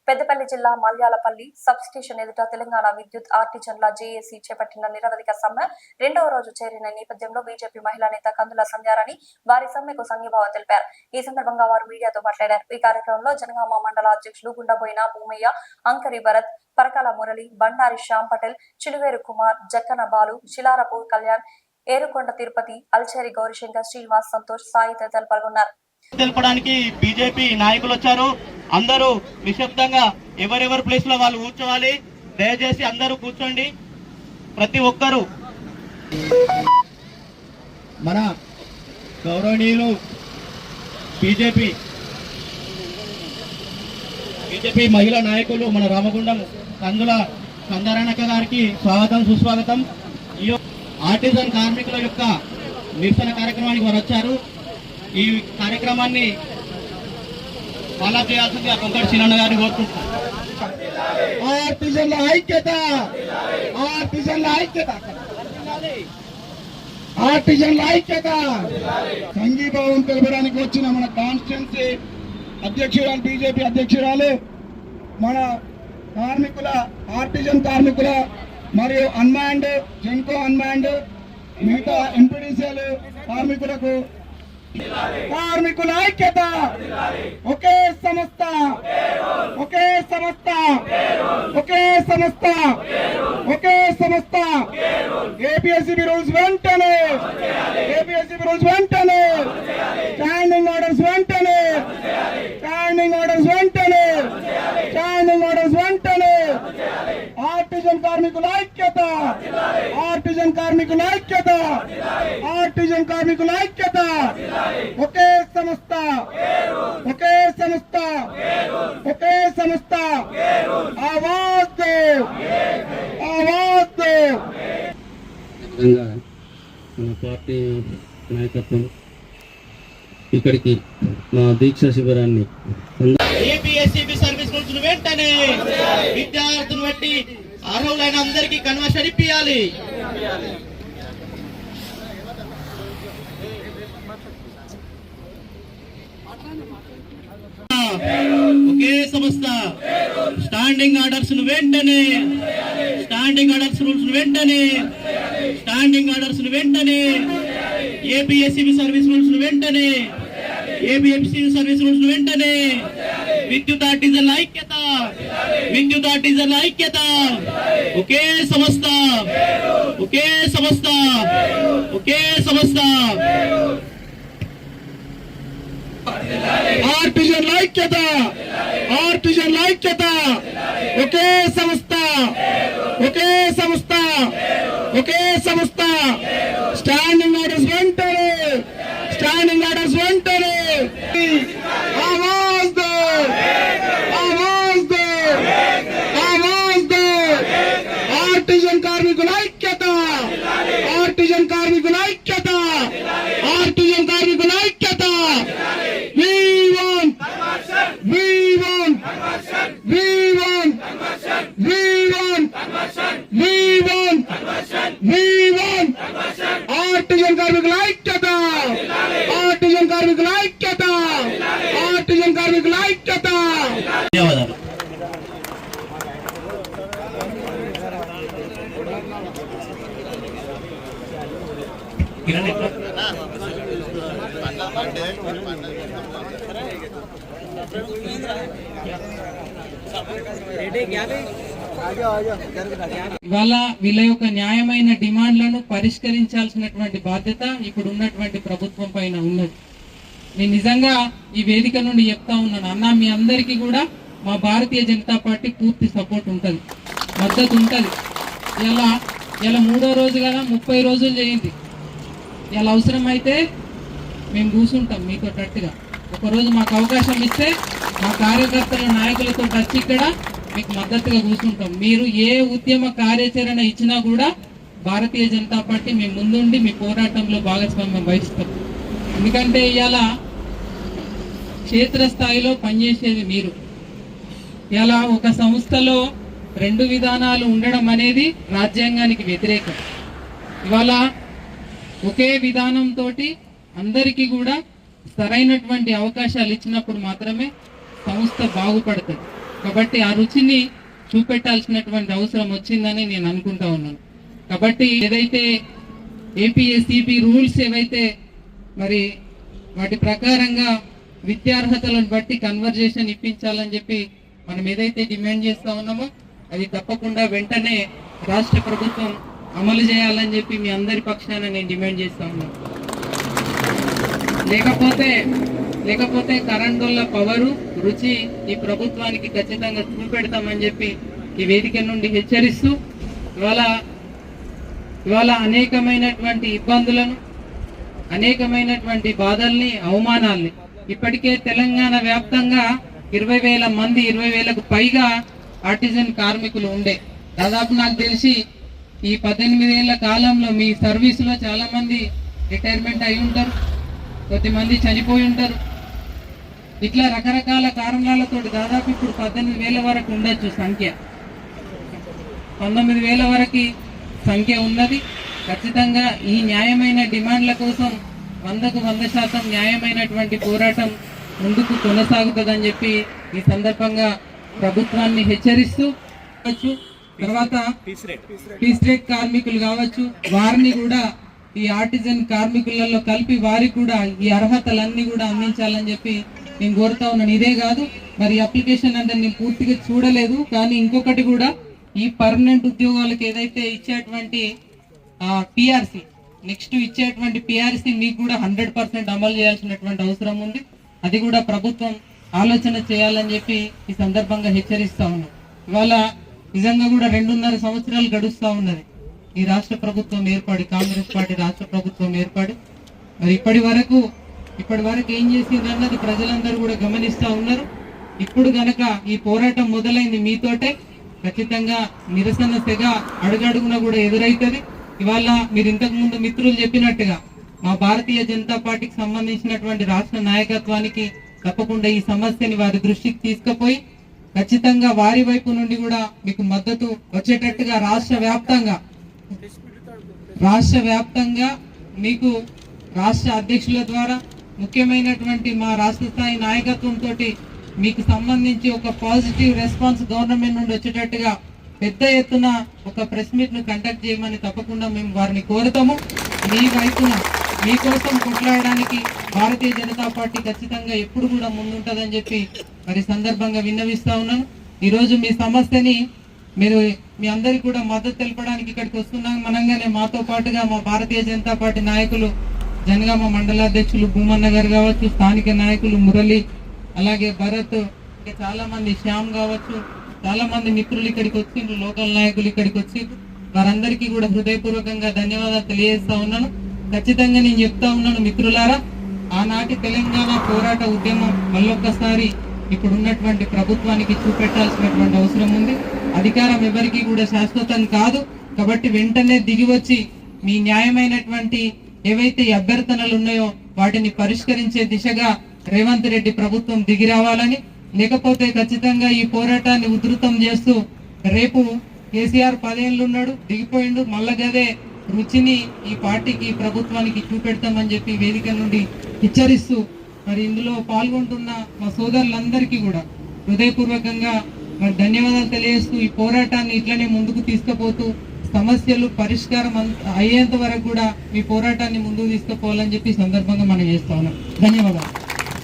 పెద్దపల్లి జిల్లా Malyalapalli sub station ఎదుట తెలంగాణ విద్యుత్ ఆర్టిజన్ల జేఏసీ చేపట్టిన నిరవధిక సమ్మె రెండవ రోజు చేరిన నేపథ్యంలో బీజేపీ మహిళా నేత కందుల సంధ్యారాణి వారి సమ్మెకు సంఘీభావం తెలిపారు. ఈ సందర్భంగా వారు మీడియాతో మాట్లాడారు. ఈ కార్యక్రమంలో జనగామ మండల అధ్యక్షులు గుండబోయిన భూమయ్య, అంకరి భరత్, పరకాల మురళి, బండారి శ్యామ్ పటేల్, చిలువేరు కుమార్, జక్కన బాలు, శిలారపు కళ్యాణ్, ఏరుకొండ తిరుపతి, అల్చేరి గౌరీశంకర్, శ్రీనివాస్, సంతోష్, సాయి తదితరులు పాల్గొన్నారు. తెలపడానికి బీజేపీ నాయకులు వచ్చారు. అందరూ నిశ్శబ్దంగా ఎవరెవరి ప్లేస్ లో వాళ్ళు కూర్చోవాలి. దయచేసి అందరూ కూర్చోండి. ప్రతి ఒక్కరూ మన గౌరవనీయులు బీజేపీ మహిళా నాయకులు మన రామగుండం కందుల సంధ్యారాణి గారికి స్వాగతం, సుస్వాగతం. ఈ ఆర్టిజన్ కార్మికుల యొక్క నిరసన కార్యక్రమానికి వారు వచ్చారు. ఈ కార్యక్రమాన్ని ఫాలో చేయాల్సింది కొంకటి చిన్న గారిని కోరుకుంటున్నాను. ఆర్టిజన్ల ఐక్యత, ఆర్టిజన్ల ఐక్యత, ఆర్టిజన్ల ఐక్యత. సంఘీభావం తెలపడానికి వచ్చిన మన కాన్స్టిట్యున్సీ అధ్యక్షురాలు, బీజేపీ అధ్యక్షురాలు, మన కార్మికుల, ఆర్టిజన్ కార్మికుల మరియు అన్మాండ్, జెన్కో అన్మాండ్, మిగతా ఎంపీడీసీలు కార్మికులకు కార్మికుల ఐక్యత. ఒకే సంస్థ, ఒకే సంస్థ, ఒకే సంస్థ, ఒకే సంస్థ. ఏపీఎస్సీబీ రూల్స్ వెంటనే, ఏపీఎస్సీబీ రూల్స్ వెంటనే, స్టాండింగ్ ఆర్డర్స్ వెంటనే, స్టాండింగ్ ఆర్డర్స్ వెంటనే, స్టాండింగ్ ఆర్డర్స్ వెంటనే. ఆర్టిజన్ కార్మికుల ఐక్యత, ఆర్టిజన్ కార్మికుల ఐక్యత, ఆర్టిజన్ కార్మికుల ఐక్యత. ఒకే సంస్థ, ఒకే సంస్థ, ఒకే సంస్థ. ఆవాజ్ దో, ఆవాజ్ దో. మన పార్టీ నాయకత్వం ఇక్కడికి మా దీక్ష శిబిరాన్ని ఏపీఎస్సీబీ సర్వీస్ రూల్స్ వెంటనే విద్యార్థులు బట్టి అర్హులైన అందరికీ కన్వర్షన్ ఇప్పియాలి. ఒకే సంస్థ. స్టాండింగ్ ఆర్డర్స్ వెంటనే, స్టాండింగ్ ఆర్డర్స్ రూల్స్ వెంటనే, స్టాండింగ్ ఆర్డర్స్ వెంటనే. ఏపీఎస్సీబీ సర్వీస్ రూల్స్ వెంటనే, ఏపీఎస్సీబీ సర్వీస్ రూల్స్ వెంటనే. విద్యుత్ ఆర్టిజన్ల ఐక్యత, విద్యుత్ ఆర్టిజన్ల ఐక్యత. ఒకే సంస్థ, ఒకే సంస్థ, ఒకే సంస్థ. ఆర్టిజన్ల ఐక్యత, ఆర్టిజన్ల ఐక్యత. ఒకే సంస్థ, ఒకే సంస్థ, ఒకే సంస్థ. స్టాండింగ్ ఆర్డర్స్ వెంటనే, స్టాండింగ్ ఆర్డర్స్ వెంటనే. ఆవాజ్ దో, ఆవాజ్ దో, ఆవాజ్ దో. ఆర్టిజన్ కార్మికుల ఐక్యత, ఆర్టిజన్ కార్మికుల ఐక్యత, ఆర్టిజన్ కార్మికుల ఐక్యత. We want, we want, we want, we want, we want, we want. Artisan కార్మికుల ఐక్యత, ఆర్టిజన్ కార్మికుల ఐక్యత, ఆర్టిజన్ కార్మికుల ఐక్యత. ధన్యవాదాలు. ఇవాళ వీళ్ళ యొక్క న్యాయమైన డిమాండ్లను పరిష్కరించాల్సినటువంటి బాధ్యత ఇప్పుడు ఉన్నటువంటి ప్రభుత్వం పైన ఉన్నది. నేను నిజంగా ఈ వేదిక నుండి చెప్తా ఉన్నాను, అన్న మీ అందరికీ కూడా మా భారతీయ జనతా పార్టీ పూర్తి సపోర్ట్ ఉంటుంది, మద్దతు ఉంటుంది. ఇలా మూడో రోజు కదా, 30 రోజులు చేయండి. ఇలా అవసరమైతే మేము కూర్చుంటాం మీతో టట్టుగా. ఒకరోజు మాకు అవకాశం ఇస్తే మా కార్యకర్తల నాయకులతో వచ్చి ఇక్కడ మీకు మద్దతుగా కూర్చుంటాం. మీరు ఏ ఉద్యమ కార్యాచరణ ఇచ్చినా కూడా భారతీయ జనతా పార్టీ మీ ముందుండి మీ పోరాటంలో భాగస్వామ్యం వహిస్తాం. ఎందుకంటే ఇవాళ క్షేత్రస్థాయిలో పనిచేసేది మీరు. ఇలా ఒక సంస్థలో 2 విధానాలు ఉండడం అనేది రాజ్యాంగానికి వ్యతిరేకం. ఇవాళ ఒకే విధానంతో అందరికీ కూడా సరైనటువంటి అవకాశాలు ఇచ్చినప్పుడు మాత్రమే సంస్థ బాగుపడుతుంది. కాబట్టి ఆ రుచిని చూపెట్టాల్సినటువంటి అవసరం వచ్చిందని నేను అనుకుంటా ఉన్నాను. కాబట్టి ఏదైతే ఏపీఎస్సిపి రూల్స్ ఏవైతే మరి వాటి ప్రకారంగా విద్యార్హతలను బట్టి కన్వర్జేషన్ ఇప్పించాలని చెప్పి మనం ఏదైతే డిమాండ్ చేస్తా ఉన్నామో అది తప్పకుండా వెంటనే రాష్ట్ర ప్రభుత్వం అమలు చేయాలని చెప్పి మీ అందరి పక్షాన నేను డిమాండ్ చేస్తా ఉన్నాను. లేకపోతే కరెంటుల పవరు రుచి ఈ ప్రభుత్వానికి ఖచ్చితంగా చూపెడతామని చెప్పి ఈ వేదిక నుండి హెచ్చరిస్తూ ఇవాళ అనేకమైనటువంటి ఇబ్బందులను, అనేకమైనటువంటి బాధల్ని, అవమానాల్ని ఇప్పటికే తెలంగాణ వ్యాప్తంగా 20,000 మంది, 20,000కు పైగా ఆర్టిజన్ కార్మికులు ఉండే. దాదాపు నాకు తెలిసి ఈ 18 ఏళ్ల కాలంలో మీ సర్వీసులో చాలా మంది రిటైర్మెంట్ అయి ఉంటారు, కొద్దిమంది చనిపోయి ఉంటారు. ఇట్లా రకరకాల కారణాలతో దాదాపు ఇప్పుడు 18,000 వరకు ఉండొచ్చు సంఖ్య, 19,000 వరకు సంఖ్య ఉన్నది. ఖచ్చితంగా ఈ న్యాయమైన డిమాండ్ల కోసం 100కు 100% న్యాయమైనటువంటి పోరాటం ముందుకు కొనసాగుతుందని చెప్పి ఈ సందర్భంగా ప్రభుత్వాన్ని హెచ్చరిస్తూ తర్వాత పీస్ రేట్ కార్మికులు కావచ్చు, వారిని కూడా ఈ ఆర్టిజన్ కార్మికులలో కలిపి వారికి కూడా ఈ అర్హతలన్నీ కూడా అందించాలని చెప్పి నేను కోరుతా ఉన్నాను. ఇదే కాదు, మరి అప్లికేషన్ అంటే నేను పూర్తిగా చూడలేదు, కానీ ఇంకొకటి కూడా ఈ పర్మనెంట్ ఉద్యోగాలకు ఏదైతే ఇచ్చేటువంటి పిఆర్సి, నెక్స్ట్ ఇచ్చేటువంటి పిఆర్సి మీకు కూడా 100% అమలు చేయాల్సినటువంటి అవసరం ఉంది. అది కూడా ప్రభుత్వం ఆలోచన చేయాలని చెప్పి ఈ సందర్భంగా హెచ్చరిస్తా ఉన్నాం. ఇవాళ నిజంగా కూడా 2.5 సంవత్సరాలు గడుస్తూ ఉన్నది ఈ రాష్ట్ర ప్రభుత్వం ఏర్పడి, కాంగ్రెస్ పార్టీ రాష్ట్ర ప్రభుత్వం ఏర్పడి. మరి ఇప్పటి వరకు ఏం చేసింది అన్నది ప్రజలందరూ కూడా గమనిస్తూ ఉన్నారు. ఇప్పుడు గనక ఈ పోరాటం మొదలైంది మీతోటే, ఖచ్చితంగా నిరసన తెగ అడుగడుగున కూడా ఎదురైతుంది. ఇవాళ మీరు ఇంతకు ముందు మిత్రులు చెప్పినట్టుగా మా భారతీయ జనతా పార్టీకి సంబంధించినటువంటి రాష్ట్ర నాయకత్వానికి తప్పకుండా ఈ సమస్యని వారి దృష్టికి తీసుకుపోయి ఖచ్చితంగా వారి వైపు నుండి కూడా మీకు మద్దతు వచ్చేటట్టుగా రాష్ట్ర వ్యాప్తంగా మీకు రాష్ట్ర అధ్యక్షుల ద్వారా, ముఖ్యమైనటువంటి మా రాష్ట్ర స్థాయి నాయకత్వంతో మీకు సంబంధించి ఒక పాజిటివ్ రెస్పాన్స్ గవర్నమెంట్ నుండి వచ్చేటట్టుగా పెద్ద ఎత్తున ఒక ప్రెస్ మీట్ ను కండక్ట్ చేయమని తప్పకుండా మేము వారిని కోరుతాము. మీ వైపున మీకోసం కొట్లాడడానికి భారతీయ జనతా పార్టీ ఖచ్చితంగా ఎప్పుడు కూడా ముందుంటదని చెప్పి మరి సందర్భంగా విన్నవిస్తా ఉన్నాను. ఈరోజు మీ సమస్యని మీరు మీ అందరికీ కూడా మద్దతు తెలపడానికి ఇక్కడికి వస్తున్నాం. మనంగానే మాతో పాటుగా మా భారతీయ జనతా పార్టీ నాయకులు, జనగామ మండలాధ్యక్షులు భూమన్న గారు కావచ్చు, స్థానిక నాయకులు మురళి, అలాగే భరత్, ఇంకా చాలా మంది శ్యామ్ కావచ్చు, చాలా మంది మిత్రులు ఇక్కడికి వచ్చిండ్రు, లోకల్ నాయకులు ఇక్కడికి వచ్చిండ్రు. వారందరికీ కూడా హృదయపూర్వకంగా ధన్యవాదాలు తెలియజేస్తా ఉన్నాను. ఖచ్చితంగా నేను చెప్తా ఉన్నాను మిత్రులారా, ఆనాటి తెలంగాణ పోరాట ఉద్యమం మళ్ళొక్కసారి ఇప్పుడు ఉన్నటువంటి ప్రభుత్వానికి చూపెట్టాల్సినటువంటి అవసరం ఉంది. అధికారం ఎవరికి కూడా శాశ్వతం కాదు, కాబట్టి వెంటనే దిగి వచ్చి మీ న్యాయమైనటువంటి ఏవైతే అభ్యర్థనలు ఉన్నాయో వాటిని పరిష్కరించే దిశగా రేవంత్ రెడ్డి ప్రభుత్వం దిగి రావాలని, లేకపోతే ఖచ్చితంగా ఈ పోరాటాన్ని ఉధృతం చేస్తూ రేపు కేసీఆర్ 10 ఏళ్ళు ఉన్నాడు, దిగిపోయిండు, మళ్ళగదే రుచిని ఈ పార్టీకి, ప్రభుత్వానికి చూపెడతామని చెప్పి వేదిక నుండి హెచ్చరిస్తూ మరి ఇందులో పాల్గొంటున్న మా సోదరులందరికీ కూడా హృదయపూర్వకంగా మరి ధన్యవాదాలు తెలియజేస్తూ ఈ పోరాటాన్ని ఇట్లనే ముందుకు తీసుకుపోతూ సమస్యలు పరిష్కారం అయ్యేంత వరకు కూడా మీ పోరాటాన్ని ముందుకు తీసుకుపోవాలని చెప్పి సందర్భంగా మనం చేస్తా ఉన్నాం. ధన్యవాదాలు.